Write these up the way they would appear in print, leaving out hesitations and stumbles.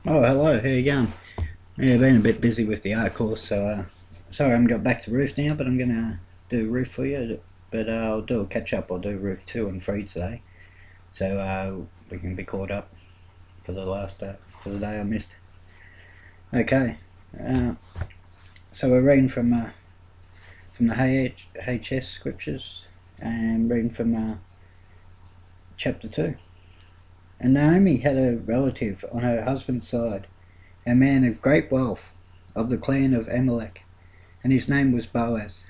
Oh, hello, how you going? Yeah, been a bit busy with the art course, so sorry I haven't got back to Ruth now, but I'm gonna do Ruth for you. But I'll do a catch up. I'll do Ruth 2 and 3 today, so we can be caught up for the last for the day I missed. Okay, uh, so we're reading from the HS scriptures and reading from chapter 2. And Naomi had a relative on her husband's side, a man of great wealth, of the clan of Amalek, and his name was Boaz.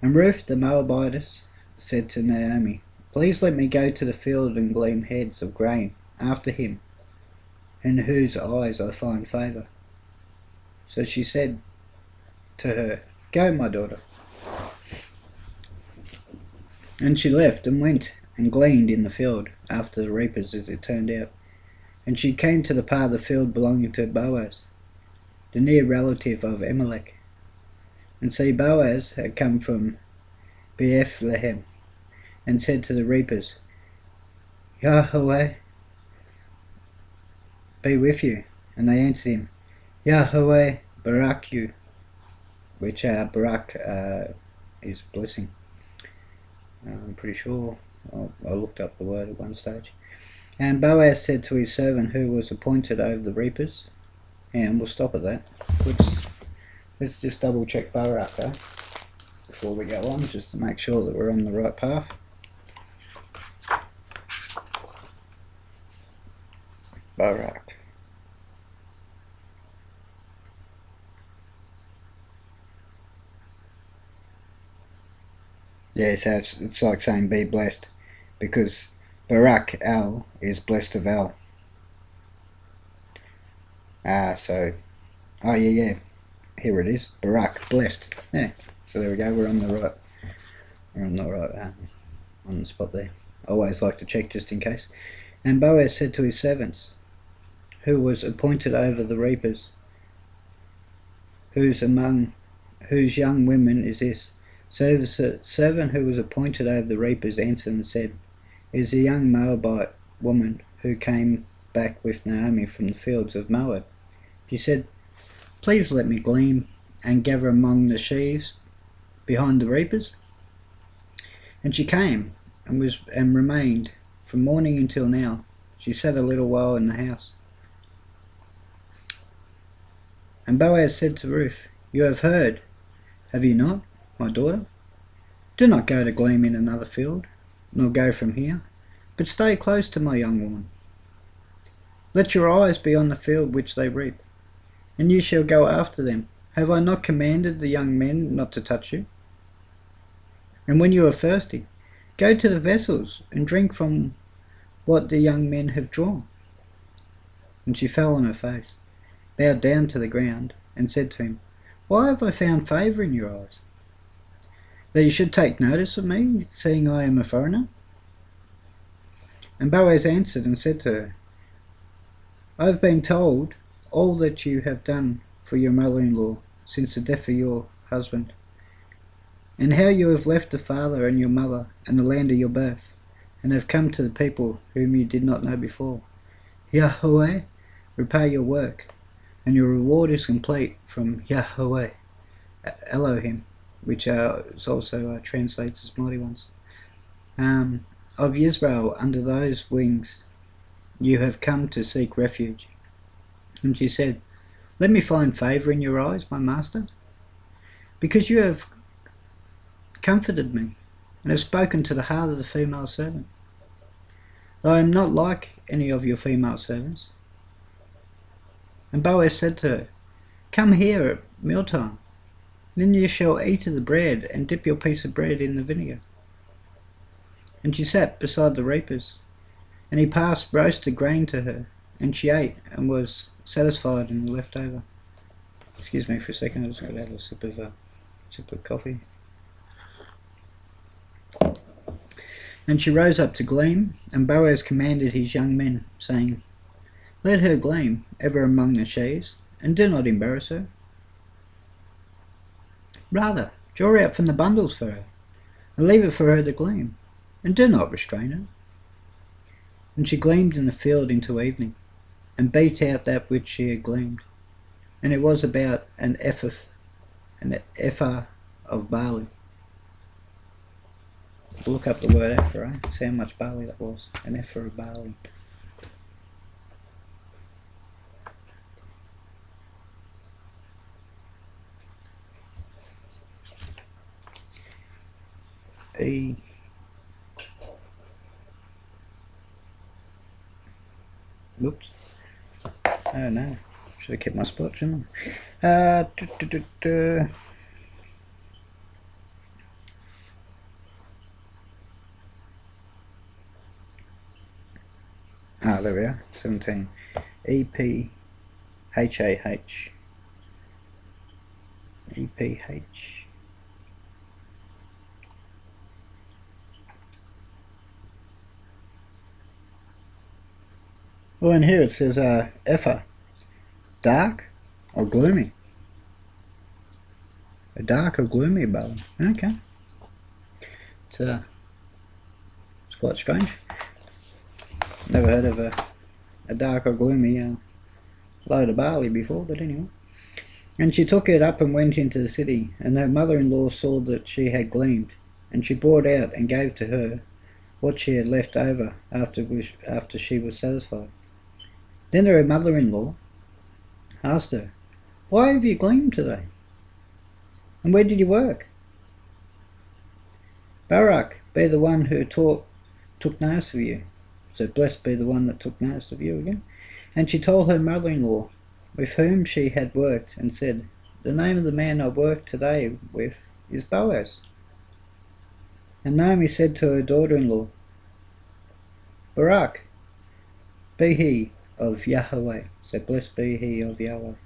And Ruth the Moabitess said to Naomi, "Please let me go to the field and glean heads of grain after him, in whose eyes I find favour." So she said to her, "Go, my daughter." And she left and went and gleaned in the field after the reapers, as it turned out. And she came to the part of the field belonging to Boaz, the near relative of Amalek. And see, Boaz had come from Bethlehem, and said to the reapers, "Yahweh be with you." And they answered him, "Yahweh barak you," which barak is blessing. I'm pretty sure. I looked up the word at one stage. And Boaz said to his servant who was appointed over the reapers, and we'll stop at that. Let's just double check Barak before we go on, just to make sure that we're on the right path. Barak. Yeah, so it's like saying be blessed, because Barak Al is blessed of Al. Oh yeah, here it is. Barak, blessed. Yeah, so there we go. We're on the right. On the spot there. I always like to check just in case. And Boaz said to his servants, who was appointed over the reapers, whose young women is this? So the servant who was appointed over the reapers answered and said, "It is a young Moabite woman who came back with Naomi from the fields of Moab." She said, "Please let me glean and gather among the sheaves behind the reapers." And she came and remained from morning until now. She sat a little while in the house. And Boaz said to Ruth, "You have heard, have you not, my daughter? Do not go to glean in another field, nor go from here, but stay close to my young woman. Let your eyes be on the field which they reap, and you shall go after them. Have I not commanded the young men not to touch you? And when you are thirsty, go to the vessels and drink from what the young men have drawn." And she fell on her face, bowed down to the ground, and said to him, "Why have I found favour in your eyes, that you should take notice of me, seeing I am a foreigner?" And Boaz answered and said to her, "I have been told all that you have done for your mother-in-law since the death of your husband, and how you have left the father and your mother and the land of your birth, and have come to the people whom you did not know before. Yahweh repay your work, and your reward is complete from Yahweh Elohim," which is also translates as mighty ones, "of Israel. Under those wings you have come to seek refuge." And she said, "Let me find favour in your eyes, my master, because you have comforted me, and have spoken to the heart of the female servant. I am not like any of your female servants." And Boaz said to her, "Come here at mealtime, then you shall eat of the bread, and dip your piece of bread in the vinegar." And she sat beside the reapers, and he passed roasted grain to her, and she ate, and was satisfied in the leftover. Excuse me for a second, I just got to have a sip of coffee. And she rose up to glean, and Boaz commanded his young men, saying, "Let her glean ever among the sheaves, and do not embarrass her. Rather, draw out from the bundles for her, and leave it for her to glean, and do not restrain her." And she gleaned in the field into evening. and beat out that which she had gleaned. And it was about an ephah of barley. Look up the word ephah, see how much barley that was. An ephah of barley. Oops. Oh no. Should have kept my spot, shouldn't I? There we are. 17. E-P-H-A-H. E-P-H. Well, in here it says ephah. Dark or gloomy? A dark or gloomy barley. Okay. It's quite strange. Never heard of a dark or gloomy load of barley before, but anyway. And she took it up and went into the city, and her mother-in-law saw that she had gleaned, and she brought out and gave to her what she had left over after she was satisfied. Then her mother-in-law asked her, "Why have you gleaned today? And where did you work?" "Barak be the one who took notice of you." So blessed be the one that took notice of you again. And she told her mother-in-law with whom she had worked, and said, "The name of the man I worked today with is Boaz." And Naomi said to her daughter-in-law, "Barak be he of Yahweh." So blessed be he of Yahweh,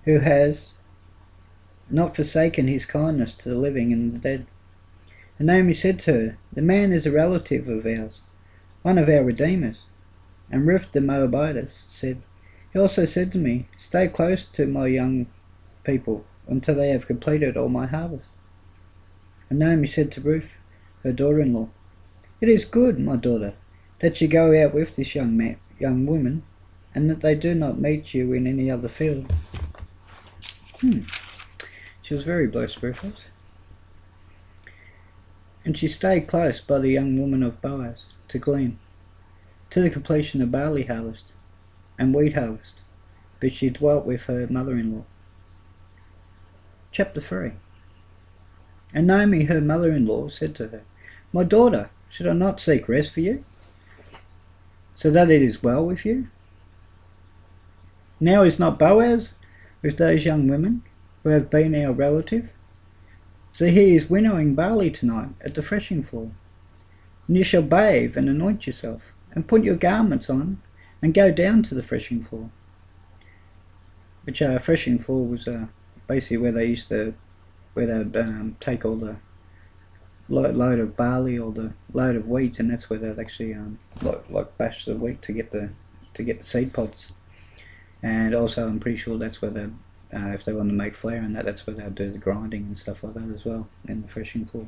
who has not forsaken his kindness to the living and the dead. And Naomi said to her, "The man is a relative of ours, one of our redeemers." And Ruth the Moabitess said, "He also said to me, stay close to my young people until they have completed all my harvest." And Naomi said to Ruth, her daughter-in-law, "It is good, my daughter, that you go out with this young woman, and that they do not meet you in any other field." She was very blessed, Ruth. And she stayed close by the young woman of Boaz to glean, to the completion of barley harvest and wheat harvest, but she dwelt with her mother-in-law. Chapter 3. And Naomi, her mother-in-law, said to her, "My daughter, should I not seek rest for you, so that it is well with you? Now is not Boaz with those young women who have been our relative? So he is winnowing barley tonight at the threshing floor. And you shall bathe and anoint yourself, and put your garments on, and go down to the threshing floor." Which threshing floor was basically where they they'd take all the load of barley or the load of wheat, and that's where they'd actually like bash the wheat to get the seed pods. And also I'm pretty sure that's where they if they want to make flour and that's where they'll do the grinding and stuff like that as well, in the threshing floor.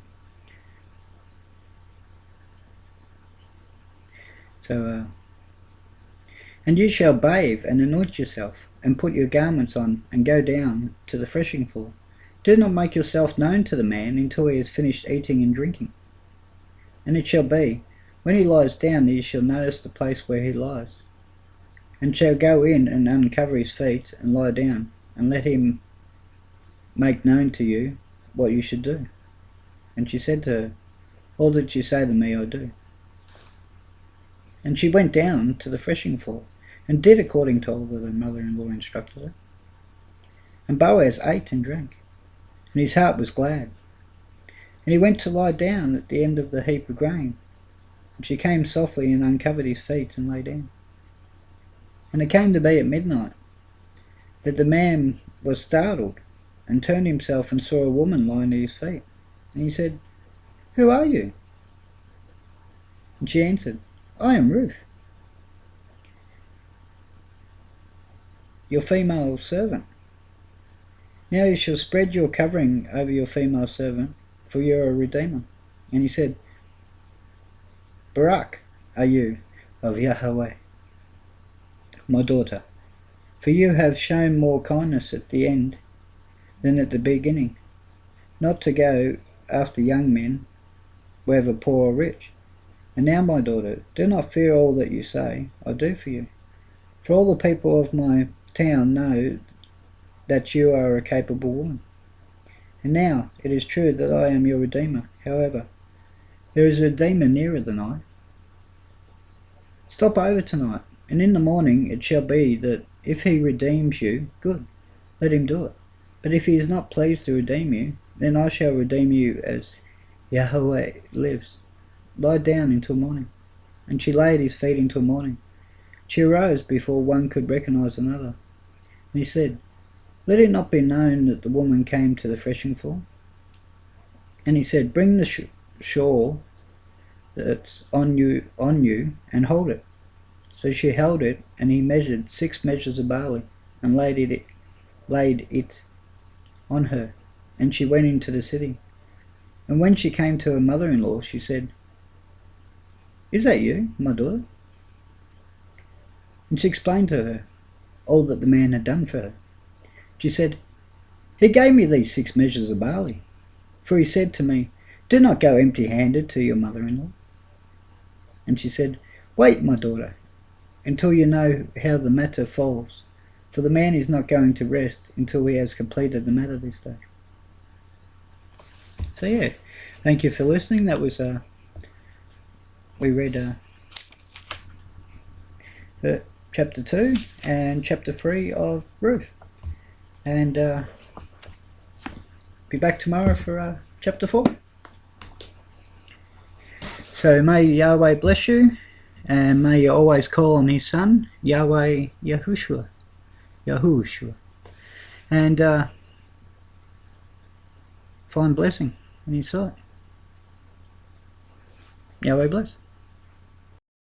So, and you shall bathe and anoint yourself, and put your garments on, and go down to the threshing floor. Do not make yourself known to the man until he has finished eating and drinking. And it shall be, when he lies down, that you shall notice the place where he lies, and shall go in and uncover his feet, and lie down, and let him make known to you what you should do. And she said to her, "All that you say to me I do." And she went down to the threshing floor, and did according to all that her mother-in-law instructed her. And Boaz ate and drank, and his heart was glad. And he went to lie down at the end of the heap of grain. And she came softly and uncovered his feet, and lay down. And it came to be at midnight, that the man was startled, and turned himself and saw a woman lying at his feet. And he said, "Who are you?" And she answered, "I am Ruth, your female servant. Now you shall spread your covering over your female servant, for you are a redeemer." And he said, "Barak are you of Yahweh, my daughter, for you have shown more kindness at the end than at the beginning, not to go after young men, whether poor or rich. And now, my daughter, do not fear all that you say, I do for you. For all the people of my town know that you are a capable woman. And now it is true that I am your Redeemer. However, there is a Redeemer nearer than I. Stop over tonight, and in the morning it shall be that if he redeems you, good, let him do it. But if he is not pleased to redeem you, then I shall redeem you as Yahweh lives. Lie down until morning. And she lay at his feet until morning. She arose before one could recognize another. And he said, let it not be known that the woman came to the threshing floor. And he said, bring the shawl that's on you, and hold it. So she held it, and he measured 6 measures of barley, and laid it on her. And she went into the city. And when she came to her mother-in-law, she said, is that you, my daughter? And she explained to her all that the man had done for her. She said, he gave me these 6 measures of barley, for he said to me, do not go empty-handed to your mother-in-law. And she said, wait, my daughter, until you know how the matter falls, for the man is not going to rest until he has completed the matter this day. So yeah, thank you for listening. That was we read chapter 2 and chapter 3 of Ruth, and be back tomorrow for chapter 4. So may Yahweh bless you, and may you always call on his son Yahweh Yahushua, and find blessing in his sight. Yahweh bless.